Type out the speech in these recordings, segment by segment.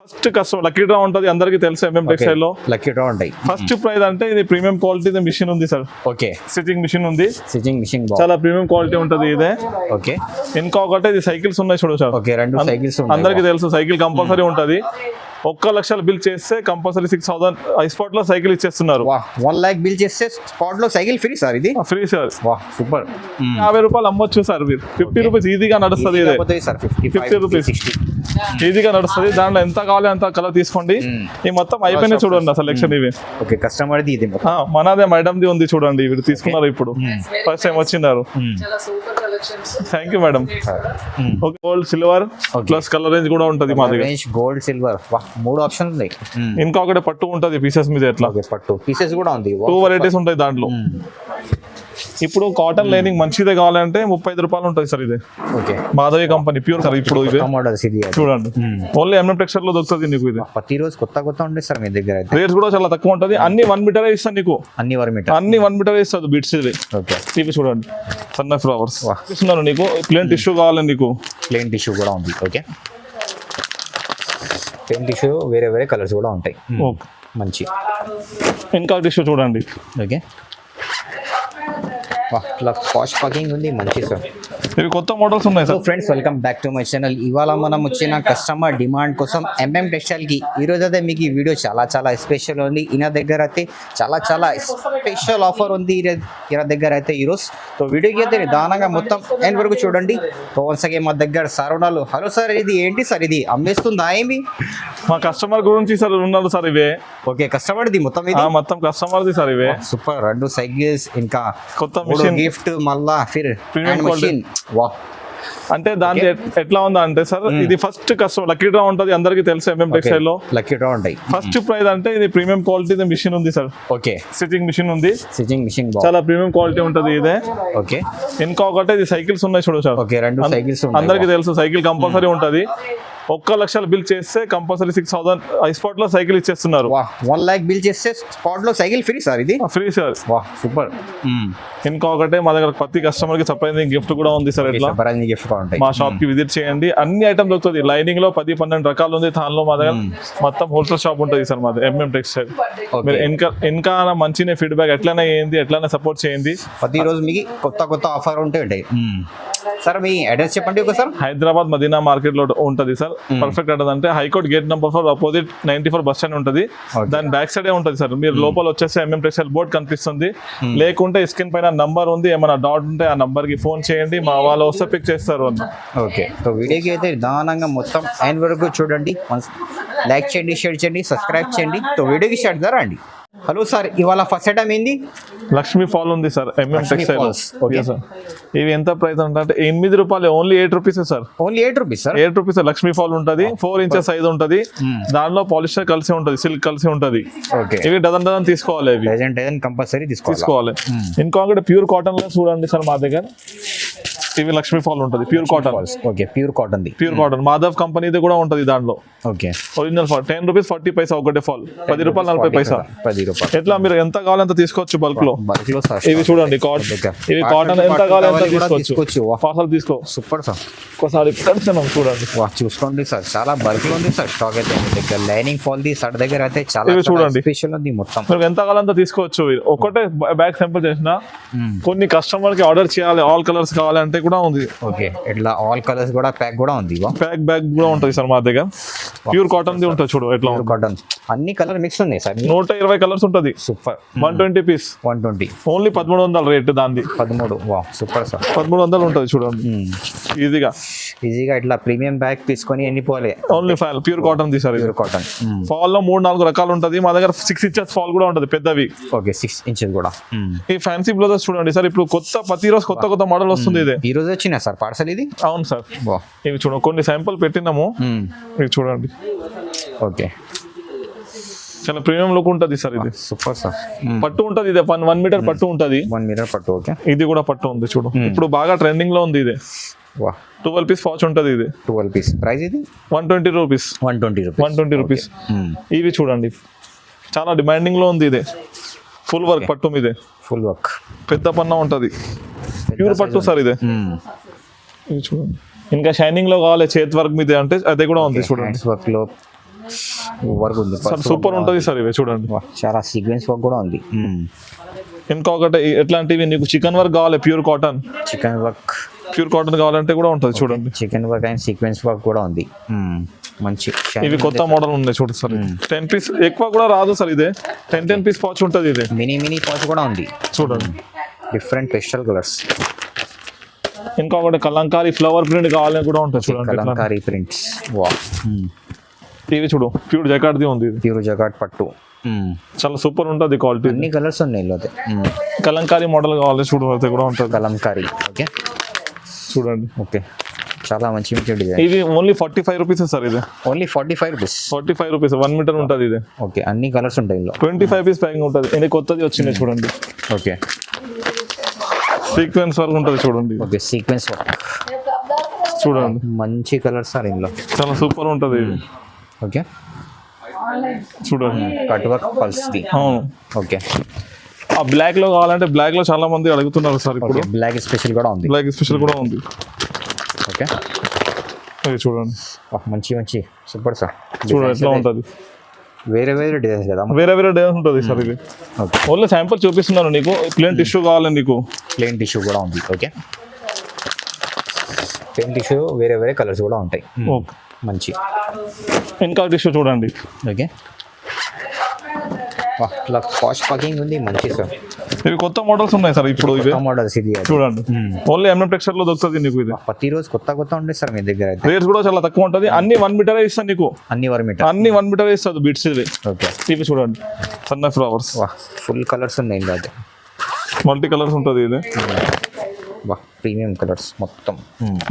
First customer lucky draw ఉంటుంది, అందరికీ తెలుసు ఎంఎం టెక్స్టైల్ లో లక్కీ డ్రా ఉంటాయి. ఫస్ట్ ప్రైజ్ అంటే ఇది ప్రీమియం క్వాలిటీ మిషన్ ఉంది సార్. ఓకే, స్టిచింగ్ మిషన్ ఉంది, స్టిచింగ్ మిషన్ చాలా ప్రీమియం క్వాలిటీ ఉంటుంది ఇదే. ఓకే, ఇంకా ఒకటి ఇది సైకిల్స్ ఉన్నాయి చూడు సార్. ఓకే, రెండు సైకిల్స్ అందరికీ తెలుసు సైకిల్ కంపల్సరీ ఉంటది. 1 లక్ష బిల్ చేస్తే కంపల్సరీ 6,000 స్పాట్ లో సైకిల్ ఇచ్చేస్తున్నారు. 1 lakh బిల్ చేస్తే స్పాట్ లో సైకిల్ ఫ్రీ సార్. ఇది ఫ్రీ సార్. సూపర్. 50 రూపాయలు అమ్మొచ్చు సార్. మీరు 50 రూపీస్ ఈజీగా నడుస్తుంది. ఇదే 50 రూపీస్ ఈజీగా నడుస్తుంది. దాంట్లో ఎంత కావాలి అంత కలర్ తీసుకోండి. ఈ మొత్తం అయిపోయినాయి చూడండి సెలెక్షన్ ఇవి. ఓకే, కస్టమర్ ది ఇది మనదే మేడం ది ఉంది చూడండి. ఇవి తీసుకున్నారు ఇప్పుడు ఫస్ట్ టైం వచ్చినారు. Thank you madam. Gold silver plus colour range కూడా ఉంటుంది మా దగ్గర. గోల్డ్ సిల్వర్ 3 ఆప్షన్స్ ఉన్నాయి. ఇంకా ఒకటి పట్టు ఉంటుంది పీసెస్ మీద. ఎట్లా పట్టు పీసెస్ కూడా ఉంది. 2 వెరైటీస్ ఉంటాయి దాంట్లో. ఇప్పుడు కాటన్ లైనింగ్ మంచిదే కావాలంటే 35 రూపాయలు ఉంటుంది సార్. ఇది okay, Madhavi company pure sir. ఇప్పుడు ఇది చూడండి ఓన్లీ ఎంఎం టెక్స్టైల్ లో దొరుకుతుంది నీకు. ఇది ప్రతిరోజు కొత్త ఉంటాయి సార్ మీ దగ్గర. రేట్స్ కూడా చాలా తక్కువ ఉంటుంది. అన్ని 1 మీటర్ ఇస్తాను నీకు. అన్ని 1 మీటర్ ఇస్తుంది బిట్స్. ఇది ఇవి చూడండి సన్న ఫ్లవర్స్ ఇస్తున్నారు నీకు. ప్లేన్ టిష్యూ కావాలి నీకు. ప్లేన్ టిష్యూ కూడా ఉంది. ఓకే, ప్లేన్ టిష్యూ వేరే కలర్స్ కూడా ఉంటాయి. మంచి ఇంకా టిష్యూ చూడండి. ఓకే, ఫాస్ట్ ప్యాకింగ్ ఉంది. మంచి సార్. ఇవి కొత్త మోడల్స్ ఉన్నాయి sir. Friends, welcome back to my channel. ఇవాళ మనం వచ్చిన కస్టమర్ డిమాండ్ కోసం ఎంఎం టెక్స్టైల్ కి ఈ రోజు అయితే మీకు ఈ వీడియో చాలా స్పెషల్ ఉంది. ఈయన దగ్గర అయితే చాలా స్పెషల్ ఆఫర్ ఉంది ఈయన దగ్గర అయితే ఈరోజు. సో వీడియోకి అయితే నిదానంగా మొత్తం ఎండ్ వరకు చూడండి. సో వన్స్ అగైన్ మా దగ్గర సార్ ఉన్నారు. హలో సార్, ఇది ఏంటి సార్? ఇది అమ్మేస్తుందా ఏమి? మా కస్టమర్ గురించి సార్ ఉన్నారు సార్. ఇవే ఓకే, కస్టమర్ ది మొత్తం ఇది మొత్తం కస్టమర్ ది సార్. ఇవే సూపర్. 2 సైకిల్స్, ఇంకా కొత్త గిఫ్ట్, మళ్ళా మెషిన్. అంటే దాని ఎట్లా ఉందా అంటే సార్, ఇది ఫస్ట్ కస్టమర్ లక్కీ డ్రా ఉంటుంది, అందరికీ తెలుసు ఎంఎం టెక్స్టైల్ లో లక్కీ డ్రా ఉంటాయి. ఫస్ట్ ప్రైజ్ అంటే ఇది ప్రీమియం క్వాలిటీ మిషన్ ఉంది సార్. ఓకే, స్టిచింగ్ మిషన్ ఉంది, స్టిచింగ్ మిషన్ చాలా ప్రీమియం క్వాలిటీ ఉంటుంది ఇదే. ఓకే, ఇంకా ఒకటి ఇది సైకిల్స్ ఉన్నాయి చూడు సార్. ఓకే, 2 సైకిల్స్ అందరికీ తెలుసు సైకిల్ కంపల్సరీ ఉంటుంది. 1 లక్ష బిల్ చేస్తే కంపల్సరీ 6,000 స్పాట్ లో సైకిల్ ఇచ్చేస్తున్నారు. 1 lakh బిల్ చేస్తే స్పాట్ లో సైకిల్ ఫ్రీ సార్. ఇది ఫ్రీ సార్. సూపర్. ఇంకా ఒకటే మా దగ్గర ప్రతి కస్టమర్ కి సర్ప్రైజింగ్ గిఫ్ట్ కూడా ఉంది సార్. ఇట్లా మా షాప్ కి విజిట్ చేయండి. అన్ని ఐటమ్ దొరుకుతుంది. లైనింగ్ లో 10-12 రకాలు ఉంది. దానిలో మా దగ్గర మొత్తం హోల్సేల్ షాప్ ఉంటుంది సార్ మాది ఎంఎం టెక్స్టైల్. మీరు ఇంకా మంచిగా ఫీడ్బ్యాక్ ఎట్లనే ఎట్లనే సపోర్ట్ చేయండి. ప్రతిరోజు మీకు కొత్త ఆఫర్ ఉంటాయి సార్. మీ అడ్రస్ చెప్పండి ఒకసారి. హైదరాబాద్ మదీనా మార్కెట్ లో ఉంటుంది సార్. పర్ఫెక్ట్ అడ్రస్ అంటే high court gate number 4 opposite 94 bus stand ఉంటుంది. దాని బ్యాక్ సైడ్ ఉంటుంది సార్. మీరు లోపల వచ్చేస్తే ఎంఎం టెక్స్టైల్ బోర్డ్ కనిపిస్తుంది. లేకుంటే స్క్రీన్ పైన నంబర్ ఉంది. ఏమైనా డౌట్ ఉంటే ఆ నంబర్ కి ఫోన్ చేయండి. మా వాళ్ళు వస్తే పిక్ చేస్తారు అన్న. ఓకే, సో వీడియోకి అయితే నిదానంగా మొత్తం ఎండ్ వరకు చూడండి. లైక్ చేయండి, షేర్ చేయండి, సబ్స్క్రైబ్ చేయండి. సో వీడియోకి స్టార్ట్ దా రండి. హలో సార్, ఇవాళ ఫస్ట్ ఐటమ్ ఏంది? లక్ష్మీ ఫాల్ ఉంది sir MM textile. Okay sir. ఇవి ఎంత ప్రైస్ అంటే 8 రూపాయలు. Only 8 rupees sir. Only 8 rupees sir. 8 rupees Lakshmi fall ఉంటుంది. 4 ఇంచెస్ సైజ్ ఉంటుంది. దానిలో పాలిస్టర్ కలిసి ఉంటుంది, సిల్క్ కలిసి ఉంటుంది. ఇవి డజన్ తీసుకోవాలి. ఇవి డజన్ కంపల్సరీ తీసుకోవాలి. ఇంకొకటి ప్యూర్ కాటన్ లో చూడండి సార్ మా దగ్గర. ఇవి లక్ష్మీ ఫాల్ ఉంటుంది, pure cotton. Okay, pure cotton. Pure cotton Madhav కంపెనీది కూడా ఉంటుంది దాంట్లో. Okay, original fall 10 rupees 40 paisa ఒకటి ఫాల్. 10 రూపాయలు 40 పైసా. 10 రూపాయలు. ఎట్లా మీరు ఎంత కావాలంత తీసుకోవచ్చు బల్క్ లో. ఇవి చూడండి ఇవి కాటన్ ఎంత కావాలంత తీసుకోవచ్చు. ఫాసల్ తీసుకో. Super sir. ఒకసారి చూడండి. చూసుకోండి సార్, చాలా బల్క్ లో ఉంది సార్ స్టాక్ అయితే మీ దగ్గర. లైనింగ్ ఫాల్ ది సార్ దగ్గర అయితే చాలా చూడండి స్పెషల్ ఉంది మొత్తం. మీరు ఎంత కావాలంత తీసుకోవచ్చు. ఒకటే బ్యాగ్ సింపుల్ చేసిన కొన్ని కస్టమర్ కి ఆర్డర్ చేయాలి, ఆల్ కలర్స్ కావాలంటే కూడా ఉంది. ఓకే, ఇట్లా ఆల్ కలర్స్ కూడా ప్యాక్ కూడా ఉంది. ప్యాక్ బ్యాగ్ కూడా ఉంటుంది సార్ మా దగ్గర. ప్యూర్ కాటన్ ది ఉంటుంది చూడు. ఎట్లా కాటన్ అన్ని కలర్ మిక్స్ ఉన్నాయి సార్. 120 కలర్స్ ఉంటుంది. సూపర్. 120 పీస్. 120 ఓన్లీ 1300 రేట్ దాన్ని. 13. Super sir. 1300 ఉంటుంది చూడండి. ఈజీగా ఇట్లా ప్రీమియం బ్యాగ్ తీసుకొని వెళ్ళిపోవాలి. Only fall pure cotton the sir. Pure cotton fall లో 3-4 రకాలు ఉంటుంది. మా దగ్గర 6 ఇంచెస్ ఫాల్ కూడా ఉంటుంది పెద్దవి. ఓకే, 6 ఇంచెస్ కూడా. ఈ ఫ్యాన్సీ బ్లౌజెస్ చూడండి సార్. ఇప్పుడు ప్రతిరోజు కొత్త మోడల్ వస్తుంది. ఇది ఈ రోజు వచ్చిన సార్ పార్సల్ ఇది. అవును సార్. ఇవి చూడండి, కొన్ని శాంపుల్ పెట్టినాము. ఇవి చూడండి. ఓకే, చాలా ప్రీమియం లుక్ ఉంటుంది సార్. ఇది సూపర్ సార్. పట్టు ఉంటుంది. ఇది 1 మీటర్ పట్టు ఉంటుంది. 1 మీటర్ పట్టు. ఓకే, ఇది కూడా పట్టు ఉంది చూడు. ఇప్పుడు బాగా ట్రెండింగ్ లో ఉంది. ఇది 12 పీస్ వాచ్ ఉంటుంది. ఇది 12 పీస్. ప్రైస్ ఇది 120 రూపీస్. 120 రూపీస్. ఇవి చూడండి, చాలా డిమాండింగ్ లో ఉంది. ఇది ఫుల్ వర్క్ పట్టు మీదే. ఫుల్ వర్క్ పెద్ద పన్నా ఉంటుంది. ప్యూర్ పట్టు సార్ ఇది. ఇది చూడండి. ఇంకా షైనింగ్ లో కావాలి చేతి వర్క్ మీద అంటే అది కూడా ఉంది చూడండి. వర్క్ లో వర్క్ ఉంది. సార్ సూపర్ ఉంటుంది సార్ ఇవి చూడండి. వా, చాలా సీక్వెన్స్ వర్క్ కూడా ఉంది. ఇంకొకటి ఎట్లాంటివి నీకు చికెన్ వర్క్ కావాలి pure cotton, chicken work, pure cotton కావాలంటే కూడా ఉంటుంది చూడండి. Chicken work and sequence work కూడా ఉంది. మంచి ఇవి కొత్త మోడల్ ఉన్నాయి చూడండి సార్. 10 పీస్ ఎక్కువ కూడా రాదు సార్, ఇదే 10 పీస్ పాచ్ ఉంటుంది. ఇదే మినీ పాచ్ కూడా ఉంది చూడండి. Different pastel colours. ఇంకొకటి కలంకారీ ఫ్లవర్ ప్రింట్ కావాలని కూడా ఉంటుంది చూడండి. కలంకారీ ప్రింట్స్. వా, ఇవి చూడు ప్యూర్ జకార్డ్ది ఉంది. ఇది ప్యూర్ జకార్డ్ పట్టు. చాలా సూపర్ ఉంటుంది క్వాలిటీ. అన్ని కలర్స్ ఉన్నాయి ఇందులో. కలంకారీ మోడల్ కావాలి చూడు, అది కూడా ఉంటుంది. కలంకారీ. ఓకే చూడండి. ఓకే, చాలా మంచి డిజైన్. ఇది ఓన్లీ 45 రూపీస్ సార్. ఇది ఓన్లీ 45 రూపీస్. 45 రూపీస్ 1 మీటర్ ఉంటుంది ఇది. ఓకే, అన్ని కలర్స్ ఉంటాయి ఇందులో. 25 పీస్ ప్యాకింగ్ ఉంటుంది. ఇది కొత్తది వచ్చింది చూడండి. ఓకే, సీక్వెన్స్ వర్క్ ఉంటుంది చూడండి. ఓకే, సీక్వెన్స్ వర్క్ చూడండి. మంచి కలర్స్ సార్ ఇందులో. చాలా సూపర్ ఉంటుంది ఇది. ఓకే, చూడండి. Cut work pulse the. అవును. ఓకే, ఆ బ్లాక్ లో కావాలంటే బ్లాక్ లో చాలా మంది అడుగుతున్నారు సార్ ఇప్పుడు. బ్లాక్ స్పెషల్ కూడా ఉంది. బ్లాక్ స్పెషల్ కూడా ఉంది. ఓకే, ఇది చూడండి. మంచి సూపర్ సార్. చూడండి ఎట్లా ఉంటుంది. వేరే డిజైన్స్ కదా. వేరే డిజైన్స్ ఉంటుంది సార్ ఇది. ఓకే, ఓన్లీ శాంపుల్ చూపిస్తున్నాను నీకు. ప్లేన్ టిష్యూ కావాలి నీకు. ప్లేన్ టిష్యూ కూడా ఉంది. ఓకే, ప్లేన్ టిష్యూ వేరే కలర్స్ కూడా ఉంటాయి. ఓకే, మంచి. ఇంకా టిష్యూ చూడండి. ఓకే, ఇట్లా ఫాస్ట్ ప్యాకింగ్ ఉంది. మంచి సార్. ఇవి కొత్త మోడల్స్ ఉన్నాయి సార్ ఇప్పుడు. ఇవి మోడల్స్ ఇది చూడండి. ఓన్లీ ఎంఎం టెక్స్చర్ లో దొరుకుతుంది నీకు. ఇది ప్రతిరోజు కొత్త ఉంటాయి సార్ మీ దగ్గర అయితే. రేట్స్ కూడా చాలా తక్కువ ఉంటుంది. అన్ని 1 మీటర్ ఇస్తాను నీకు. అన్ని 1 మీటర్ ఇస్తుంది బిట్స్ ఇవి. ఓకే, ఇవి చూడండి సన్న ఫ్లవర్స్. ఫుల్ కలర్స్ ఉన్నాయి ఇందులో అయితే. మల్టీ కలర్స్ ఉంటుంది ఇది. ప్రీమియం కలర్స్ మొత్తం.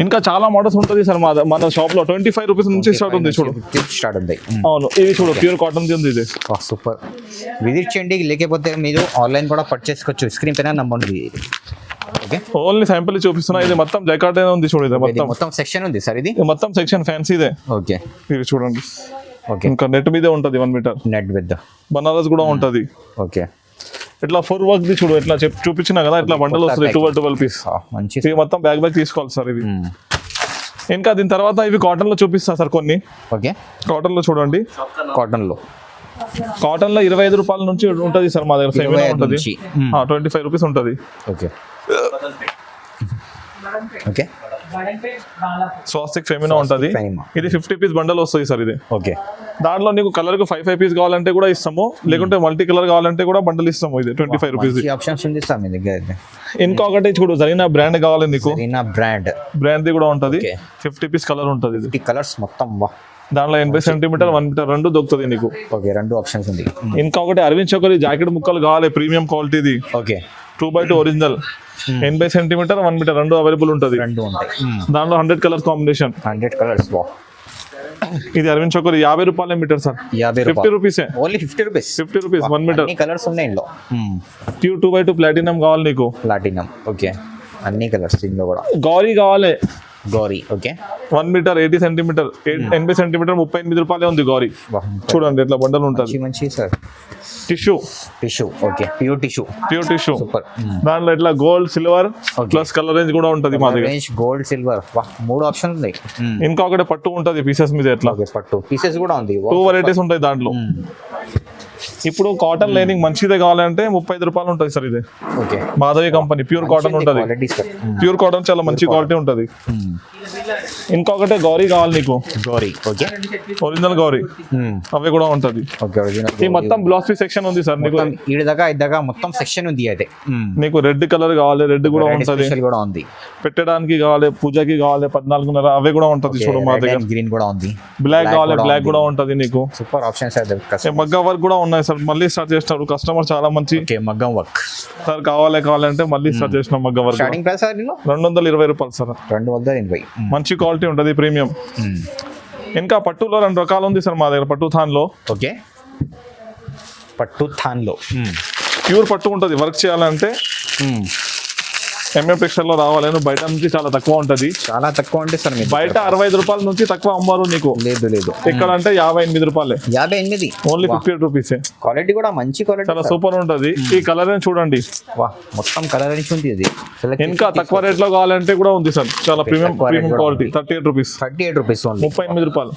ఇంకా చాలా మోడల్స్ ఉంటుంది సార్ మన షాప్ లో. 25 రూపీస్ నుంచి స్టార్ట్ ఉంది చూడు. స్టార్ట్ ఉంది. అవును, ఇది చూడు ప్యూర్ కాటన్ ఉంది ఇది. సూపర్. విజిట్ చేయండి, లేకపోతే మీరు ఆన్లైన్ కూడా పర్చేస్ చేసుకోవచ్చు. స్క్రీన్ పైన నంబర్ ఉంది. ఓకే, ఓన్లీ శాంపుల్ చూపిస్తున్నా. ఇది మొత్తం జైకార్డ్ ఉంది చూడు. ఇది మొత్తం సెక్షన్ ఉంది సార్. ఇది మొత్తం సెక్షన్ ఫ్యాన్సీ ఇదే. ఓకే, ఇది చూడండి. ఓకే, ఇంకా నెట్ మీదే ఉంటుంది 1 మీటర్. నెట్ విత్ బనారస్ కూడా ఉంటుంది. ఓకే, ఇట్లా 4 వర్క్ ది చూడు. ఇట్లా చూపించినా కదా, ఇట్లా బండల్ వస్తుంది 12 పీస్. మంచి. ఇవి మొత్తం బ్యాగ్ తీసుకోవాలి సార్ ఇవి. ఇంకా దీని తర్వాత ఇవి కాటన్ లో చూపిస్తా సార్ కొన్ని. ఓకే, కాటన్ లో చూడండి. కాటన్ లో 25 రూపాయల నుంచి ఉంటుంది సార్ మా దగ్గర. ఫెమినా ఉంటుంది. 25 రూపీస్ ఉంటుంది. ఓకే, ఓకే, స్వాస్తిక్ ఫెమినా ఉంటుంది. ఇది 50 పీస్ బండల్ వస్తుంది సార్ ఇది. ఓకే, దాంట్లో నీకు కలర్ కు 5 పీస్ కావాలంటే కూడా ఇస్తాము, లేకుంటే మల్టీ కలర్ కావాలంటే కూడా బండల్ ఇస్తాము. ఇది 25 రూపీస్ ఆప్షన్స్ ఉంది సార్ మీ దగ్గర అయితే. ఇంకొకటి చూడు, జరీనా బ్రాండ్ కావాలి నీకు. జరీనా బ్రాండ్ ది కూడా ఉంటుంది. 50 పీస్ కలర్ ఉంటుంది. ఇది కలర్స్ మొత్తం. దాంట్లో 80 సెంటీమీటర్ 1 మీటర్ 2 దొరుకుతుంది నీకు. ఓకే, 2 ఆప్షన్స్ ఉంది. ఇంకొకటి అరవింద్ చౌకరి జాకెట్ ముక్కలు కావాలి ప్రీమియం క్వాలిటీది. Okay, 2x2 original 80 centimetre 1 metre 2 available ఉంటుంది. 2 ఉంటాయి. దాంట్లో 100 కలర్స్ కాంబినేషన్. 100 కలర్స్. ఇది అరవింద్ చౌకరి 50 రూపాయల మీటర్ సార్. 50 రూపీసే. Only 50 rupees. 50 rupees 1 metre. అన్ని కలర్స్ ఉన్నాయి ఇందులో. ప్యూర్ 2x2 ప్లాటినం కావాలి నీకు. ప్లాటినం. ఓకే, అన్ని కలర్స్ ఇందులో కూడా. గౌరీ కావాలి. Gauri. Okay, 1 metre 80 centimetre 80 centimetre 38 రూపాయలే ఉంది గౌరీ. చూడండి ఎట్లా బండల్ ఉంటుంది. మంచి sir. Tissue. Okay, pure tissue. Super. దాంట్లో ఇట్లా gold silver plus colour range కూడా ఉంటుంది మా దగ్గర. గోల్డ్ సిల్వర్ 3 ఆప్షన్స్ ఉన్నాయి. ఇంకొకటి పట్టు ఉంటుంది పీసెస్ మీద. ఎట్లా పట్టు పీసెస్ కూడా ఉంది. 2 వెరైటీస్ ఉంటాయి దాంట్లో. ఇప్పుడు కాటన్ లైనింగ్ మంచిదే కావాలంటే 35 రూపాయలు ఉంటుంది సార్. ఇది okay, Madhavi company pure cotton ఉంటుంది. ప్యూర్ కాటన్ చాలా మంచి క్వాలిటీ ఉంటుంది. ఇంకొకటి గౌరీ కావాలి నీకు. గౌరీ. ఓకే, ఒరిజినల్ గౌరీ అవి కూడా ఉంటుంది. Okay, original. ఈ మొత్తం బ్లౌజ్ పీస్ సెక్షన్ ఉంది సార్ నీకు. ఇదాకా మొత్తం సెక్షన్ ఉంది అయితే. నీకు రెడ్ కలర్ కావాలి, రెడ్ కూడా ఉంటుంది. కూడా ఉంది. పెట్టడానికి కావాలి, పూజకి కావాలి 14.5 అవి కూడా ఉంటుంది చూడు మా దగ్గర. గ్రీన్ కూడా ఉంది. బ్లాక్ కావాలి, బ్లాక్ కూడా ఉంటుంది నీకు. సూపర్ ఆప్షన్స్ అయితే. మగ్గం వర్క్ కూడా ఉన్నాయి సార్. మళ్ళీ స్టార్ట్ చేస్తారు కస్టమర్ చాలా మంచి. మగ్గం వర్క్ సార్ కావాలంటే మళ్ళీ స్టార్ట్ చేసిన మగ్గం వర్క్. స్టార్టింగ్ ప్రైస్ 220 రూపాయలు సార్. 220. మంచి క్వాలిటీ ఉంటుంది, ప్రీమియం. ఇంకా పట్టులో 2 రకాలు ఉంది సార్ మా దగ్గర. పట్టు థాన్ లో. ఓకే, పట్టు థాన్ లో ప్యూర్ పట్టు ఉంటుంది. వర్క్ చేయాలంటే ఎంఎం టెక్స్టైల్ లో రావాలి. బయట నుంచి చాలా తక్కువ ఉంటుంది. చాలా తక్కువ అంటే సార్ బయట 65 రూపాయల నుంచి తక్కువ అమ్మారు నీకు. లేదు ఇక్కడ అంటే 58 రూపాయలే. 58. Only 58 rupees. క్వాలిటీ కూడా మంచి క్వాలిటీ, చాలా సూపర్ ఉంటుంది. ఈ కలర్ చూడండి. మొత్తం కలర్ ఉంది ఇది. ఇంకా తక్కువ రేట్ లో కావాలంటే కూడా ఉంది సార్. చాలా premium quality. 38 rupees. 38 rupees only. 38 రూపాయలు.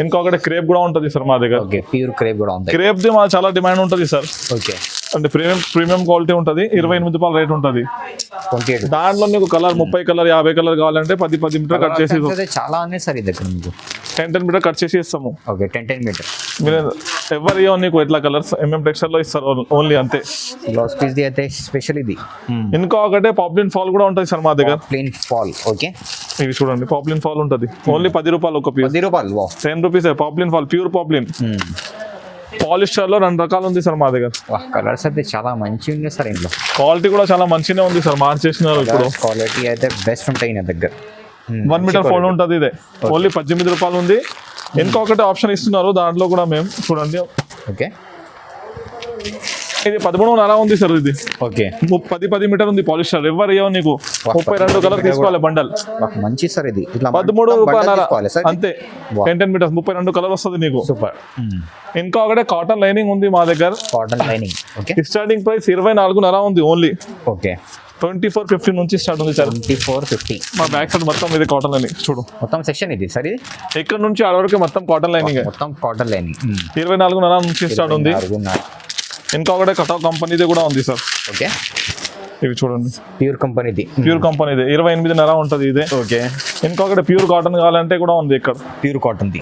ఇంకొకటి క్రేప్ కూడా ఉంటుంది సార్ మా దగ్గర. ఓకే ప్యూర్ క్రేప్ కూడా ఉంది. క్రేప్ ది మా చాలా డిమాండ్ ఉంటుంది సార్. ఓకే అంటే ప్రీమియం క్వాలిటీ ఉంటుంది. 28 రూపాయల రేట్ ఉంటుంది. 28. దాంట్లో నీకు కలర్ 30 కలర్ 50 కలర్ కావాలంటే 10 మీటర్ కట్ చేసి చాలా ఉన్నాయి సార్ ఇది దగ్గర మీకు 10 మీటర్ కట్ చేసి ఇస్తాము. ఓకే 10 మీటర్ మీరు ఎవరు ఇవ్వ నీకు ఎట్లా కలర్స్ టెక్స్టైల్ లో ఇస్తారు ఓన్లీ అంతే. బ్లౌజ్ పీస్ ది అయితే స్పెషల్ ఇది. ఇంకొకటి పాప్లిన్ ఫాల్ కూడా ఉంటుంది సార్ మా దగ్గర. పాప్లిన్ ఫాల్ ఓకే ఇవి చూడండి పాప్లిన్ ఫాల్ ఉంటుంది. ఓన్లీ 10 రూపాయలు ఒక పీస్. 10 రూపాయలు 10 rupees poplin fall pure poplin. Polyester లో 2 రకాలు ఉంది సార్ మా దగ్గర. కలర్స్ అయితే చాలా మంచి ఉంది సార్ ఇంట్లో. క్వాలిటీ కూడా చాలా మంచిగా ఉంది సార్. మార్చేసినారు ఇప్పుడు. క్వాలిటీ అయితే బెస్ట్ ఉంటాయి నా దగ్గర. 1 మీటర్ ఫోల్డ్ ఉంటుంది. ఇదే ఓన్లీ 18 రూపాయలు ఉంది. ఇంకొకటి ఆప్షన్ ఇస్తున్నారు దాంట్లో కూడా మేము చూడండి. ఓకే ఇది 13.5 ఉంది సార్. ఇది ఓకే 10 మీటర్ ఉంది పాలిస్టర్. ఎవరు ఇవ్వ నీకు 32 కలర్ తీసుకోవాలి బండల్. మంచి సార్ ఇది. 13.5 రూపాయలు అంతే. 10 మీటర్స్ 32 కలర్ వస్తుంది నీకు. సూపర్. ఇంకొకటి కాటన్ లైనింగ్ ఉంది మా దగ్గర. Cotton lining okay. Starting price 24.5 ఉంది ఓన్లీ. ఓకే 2450 నుంచి స్టార్ట్ ఉంది సార్. 2450. మా బ్యాక్ సైడ్ మొత్తం ఇది కాటన్ లైనింగ్ చూడు. మొత్తం సెక్షన్ ఇది సార్. ఇది ఇక్కడ నుంచి ఆడ వరకు మొత్తం కాటన్ లైనింగ్. మొత్తం కాటన్ లైనింగ్ 24.5 నుంచి స్టార్ట్ ఉంది. ఇంకొకటి కటావ్ కంపెనీది కూడా ఉంది సార్. ఓకే ఇవి చూడండి ప్యూర్ కంపెనీది. 28.5 ఉంటుంది ఇదే. ఓకే ఇంకొకటి ప్యూర్ కాటన్ కావాలంటే కూడా ఉంది ఇక్కడ. ప్యూర్ కాటన్ ది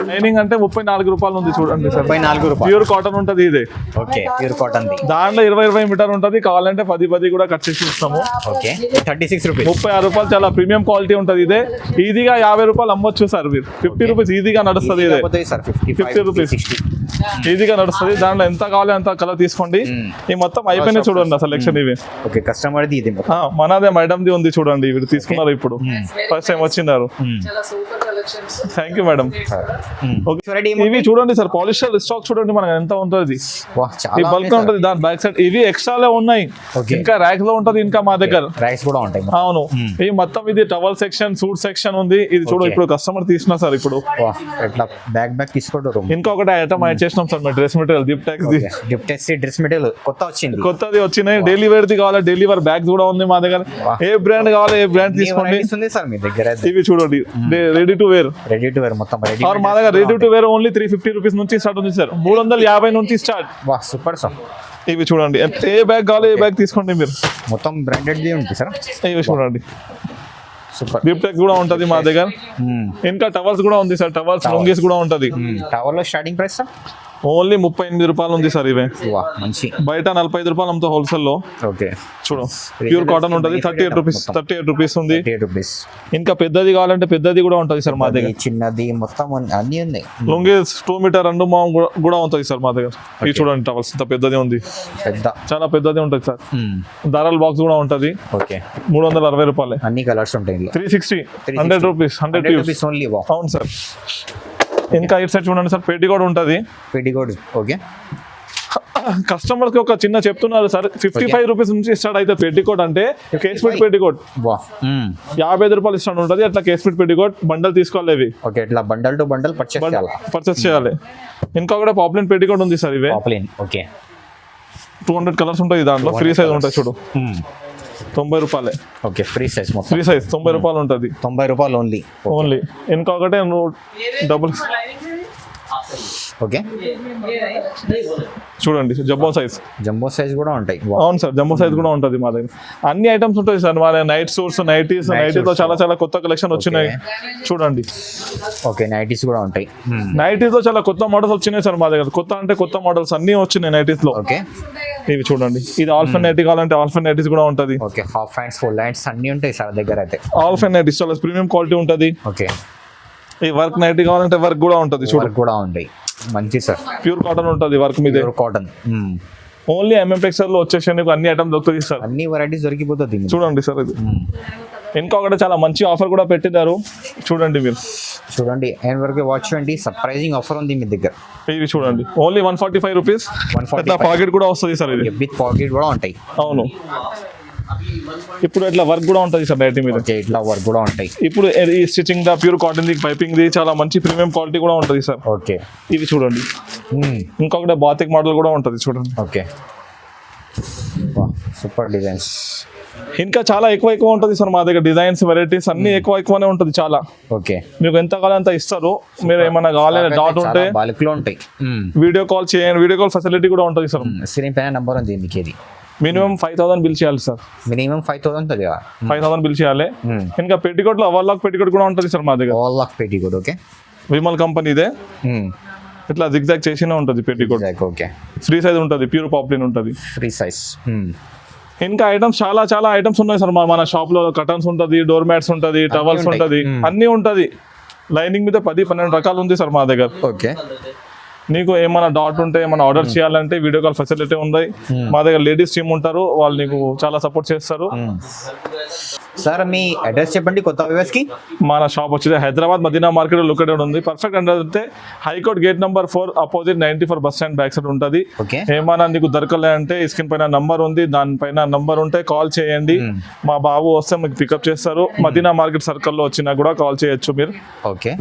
లైనింగ్ అంటే 34 రూపాయలు ఉంది చూడండి సార్. 34 రూపాయలు ప్యూర్ కాటన్ ఉంటుంది ఇదే. Okay pure cotton the. దాంట్లో 20 మీటర్ ఉంటుంది. కావాలంటే 10 కూడా కట్ చేసి ఇస్తాము. Okay 36 rupees. 36 రూపాయలు చాలా ప్రీమియం క్వాలిటీ ఉంటుంది ఇదే. ఈజీగా 50 రూపాయలు అమ్మొచ్చు సార్ మీరు. 50 రూపీస్ ఈజీగా నడుస్తుంది ఇదే. 50 రూపీస్ ఈజీగా నడుస్తుంది. దాంట్లో ఎంత కావాలి అంత కలర్ తీసుకోండి. ఈ మొత్తం అయిపోయినాయి చూడండి సెలెక్షన్ ఇవి. ఓకే కస్టమర్ ది ఇది మనదే మేడం ది ఉంది చూడండి. ఇవి తీసుకున్నారు ఇప్పుడు ఫస్ట్ టైం వచ్చినారు. Thank you madam. ఇవి చూడండి సార్ పాలిస్టర్ స్టాక్ చూడండి మనకి ఎంత ఉంటుంది. ఈ బల్క్ ఉంటుంది దాని బ్యాక్ సైడ్. ఇవి ఎక్స్ట్రాలే ఉన్నాయి. ఇంకా ర్యాక్ లో ఉంటది. ఇంకా మా దగ్గర ర్యాక్స్ కూడా ఉంటాయి. అవును ఈ మొత్తం ఇది టవల్ సెక్షన్ సూట్ సెక్షన్ ఉంది. ఇది చూడు ఇప్పుడు కస్టమర్ తీసిన సార్. ఇప్పుడు బ్యాక్ తీసుకోవడం. ఇంకొకటి ఐటమ్ యాడ్ చేసినాం సార్. డ్రెస్ మెటీరియల్ గిఫ్టెక్స్ డ్రెస్ మెటీరియల్ కొత్తది వచ్చినాయి. డైలీ వేర్ ది కావాలి. డైలీ వేర్ బ్యాగ్స్ కూడా ఉంది మా దగ్గర. ఏ బ్రాండ్ కావాలి ఏ బ్రాండ్ తీసుకోండి సార్ మీ దగ్గర. ఇవి చూడండి రెడీ టు వేర్ మొత్తం మా దగ్గర ready to wear only 350 rupees నుంచి స్టార్ట్ ఉంది సార్. 350 నుంచి స్టార్ట్. Super sir. ఇవి చూడండి ఏ బ్యాగ్ కావాలి ఏ బ్యాగ్ తీసుకోండి మీరు. మొత్తం బ్రాండెడ్ ఉంటుంది సార్. ఇవి చూడండి సూపర్. గిఫ్టెక్స్ కూడా ఉంటది మా దగ్గర. ఇంకా టవల్స్ కూడా ఉంది సార్. టవల్స్ లొంగీస్ కూడా ఉంటది. టవల్ లో స్టార్టింగ్ ప్రైస్ సార్ ఓన్లీ 38 రూపాయలు ఉంది సార్. ఇవే మంచి బయట 45 రూపాయలు అమ్ముతా హోల్సేల్ లో. ఓకే చూడు ప్యూర్ కాటన్ ఉంటుంది. 38 రూపీస్ ఉంది. ఇంకా పెద్దది కావాలంటే పెద్దది కూడా ఉంటుంది సార్ మా దగ్గర. చిన్నది మొత్తం అన్ని ఉన్నాయి. లొంగీస్ 2 మీటర్ 2 మాం కూడా ఉంటుంది సార్ మా దగ్గర. ఇవి చూడండి టవల్స్ ఇంత పెద్దది ఉంది. చాలా పెద్దది ఉంటుంది సార్. దారాల బాక్స్ కూడా ఉంటుంది. ఓకే 360 రూపాయలు. అన్ని కలర్స్ ఉంటాయి. 360 100 రూపీస్ 100 రూపీస్ ఓన్లీ. అవును సార్. ఇంకా ఇటు సైడ్ చూడండి సార్ పెటికోట్ ఉంటుంది. Petticoat okay. కస్టమర్ కి ఒక చిన్న చెప్తున్నారు సార్. 55 రూపీస్ నుంచి స్టార్ట్ అయితే పెటికోట్ అంటే కేస్మిట్ పెటికోట్ 55 రూపాయలు స్టార్ట్ ఉంటుంది. అట్లా కేస్మిట్ పెటికోట్ బండల్ తీసుకోవాలి. ఇవి ఓకే ఇట్లా బండల్ టు బండల్ పర్చేస్ చేయాలి. ఇంకా కూడా పాపులర్ పెటికోట్ ఉంది సార్. ఇవే ఓకే 200 కలర్స్ ఉంటాయి. దాంట్లో ఫ్రీ సైజ్ ఉంటాయి చూడు. 90 రూపాయలే. ఓకే ఫ్రీ సైజ్ 90 రూపాయలు ఉంటుంది. 90 రూపాయలు ఓన్లీ. ఇంకొకటి డబుల్ ఓకే చూడండి జంబో సైజ్ కూడా ఉంటాయి. అవును సార్ జంబో సైజ్ కూడా ఉంటుంది మా దగ్గర. అన్ని ఐటమ్స్ ఉంటాయి సార్ మా దగ్గర. నైట్ సూట్స్ నైటీస్ లో చాలా కొత్త కలెక్షన్ వచ్చినాయి చూడండి. ఓకే నైటీస్ కూడా ఉంటాయి. నైటీస్ లో చాలా కొత్త మోడల్స్ వచ్చినాయి సార్ మా దగ్గర. కొత్త అంటే కొత్త మోడల్స్ అన్ని వచ్చినాయి నైటీస్ లో. ఓకే ఇవి చూడండి. ఇది ఆల్ఫన్ నైటీ కావాలంటే ఆల్ఫన్ నైటీస్ కూడా ఉంటుంది. Okay half hands full hands అన్ని ఉంటాయి సార్ దగ్గర అయితే. ఆల్ఫన్ నైటీస్ చాలా ప్రీమియం క్వాలిటీ ఉంటుంది. ఓకే ఈ వర్క్ నైటీ కావాలంటే వర్క్ కూడా ఉంటుంది చూడండి. కూడా ఉంటాయి మంచి సార్. ప్యూర్ కాటన్ ఉంటుంది వర్క్ మీద. కాటన్ ఓన్లీ టెక్స్టైల్ లో వచ్చేసి అన్ని ఐటమ్ దొరుకుతుంది సార్. అన్ని వెరైటీస్ దొరికిపోతుంది చూడండి సార్. ఇది ఇంకొకటి చాలా మంచి ఆఫర్ కూడా పెట్టినారు చూడండి మీరు. చూడండి ఎండ్ వరకు వాచ్ చేయండి. సర్ప్రైజింగ్ ఆఫర్ ఉంది మీ దగ్గర. ఇవి చూడండి ఓన్లీ 145 రూపీస్. పాకెట్ కూడా వస్తుంది సార్. ఇది విత్ పాకెట్ కూడా ఉంటాయి. అవును ఇప్పుడు ఇట్లా వర్క్ కూడా ఉంటుంది సార్ నైటీ మీద. ఇట్లా వర్క్ కూడా ఉంటాయి. ఇప్పుడు ఈ స్టిచింగ్ దా ప్యూర్ కాటన్ ది పైపింగ్ ది చాలా మంచి ప్రీమియం క్వాలిటీ కూడా ఉంటుంది సార్. ఓకే ఇవి చూడండి. ఇంకొకటి బాతిక్ మోడల్ కూడా ఉంటుంది చూడండి. Okay super designs. ఇంకా చాలా ఎక్కువ ఉంటుంది సార్ మా దగ్గర డిజైన్స్ వెరైటీస్ అన్ని ఎక్కువనే ఉంటుంది చాలా. ఓకే, మీకు ఎంత కావాలి అంత ఇస్తారు. మీరు ఏమైనా కావాలి డౌట్ ఉంటే బల్క్ లో ఉంటాయి. వీడియో కాల్ చేయండి, వీడియో కాల్ ఫెసిలిటీ కూడా ఉంటుంది సార్. స్క్రీన్ పైన నంబర్ ఉంది మీకు. ఇది మినిమం 5,000 బిల్ చేయాలి సార్. మినిమం 5,000 తెలియదా? 5,000 బిల్ చేయాలి. ఇంకా పెట్టికోట్ లో ఓవర్లాక్ పెట్టికోట్ కూడా ఉంటుంది సార్ మా దగ్గర. Overlock petticoat. ఓకే, విమల్ కంపెనీదే. ఇట్లా జిగ్జాగ్ చేసినే ఉంటుంది పెట్టికోట్. ఓకే, ఫ్రీ సైజ్ ఉంటుంది, ప్యూర్ పాప్లిన్ ఉంటుంది, ఫ్రీ సైజ్. ఇంకా ఐటమ్స్ చాలా ఐటమ్స్ ఉన్నాయి సార్ మన షాప్ లో. కటన్స్ ఉంటుంది, డోర్ మ్యాట్స్ ఉంటుంది, టవల్స్ ఉంటుంది, అన్ని ఉంటుంది. లైనింగ్ మీద 10-12 రకాలు ఉంది సార్ మా దగ్గర. ఓకే, నీకు ఏమైనా డౌట్ ఉంటే ఏమైనా ఆర్డర్ చేయాలంటే వీడియో కాల్ ఫెసిలిటీ ఉంది. మా దగ్గర లేడీస్ టీమ్ ఉంటారు, వాళ్ళు నీకు చాలా సపోర్ట్ చేస్తారు. సార్ మీ అడ్రస్ చెప్పండి కొత్త వ్యూవర్స్ కి. మన షాప్ వచ్చేది హైదరాబాద్ మదీనా మార్కెట్ లొకేటెడ్ ఉంది. పర్ఫెక్ట్ అడ్రస్ అయితే high court gate number 4 opposite 94 bus stand back side ఉంటుంది. ఓకే, ఏమైనా నీకు దొరకలే అంటే స్క్రీన్ పైన నంబర్ ఉంది, దానిపైన నంబర్ ఉంటే కాల్ చేయండి. మా బాబు వస్తే మీకు పికప్ చేస్తారు. మదీనా మార్కెట్ సర్కిల్ లో వచ్చినా కూడా కాల్ చేయొచ్చు మీరు. ఓకే,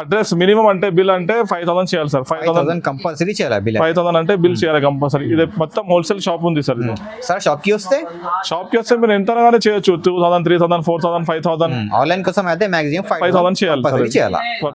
అడ్రస్ మినిమం అంటే బిల్ అంటే 5,000 చేయాలి సార్. 5,000 కంపల్సరీ చేయాలి బిల్. 5,000 అంటే బిల్ చేయాలి కంపల్సరీ. ఇది మొత్తం హోల్సేల్ షాప్ ఉంది సార్. ఇది సార్ షాప్ కి వస్తే మీరు ఎంతగానే చేయొచ్చు. 2,000, 3,000, 4,000, 5,000. ఆన్లైన్ కోసం అయితే మాక్సిమం 5,000 చేయాలి.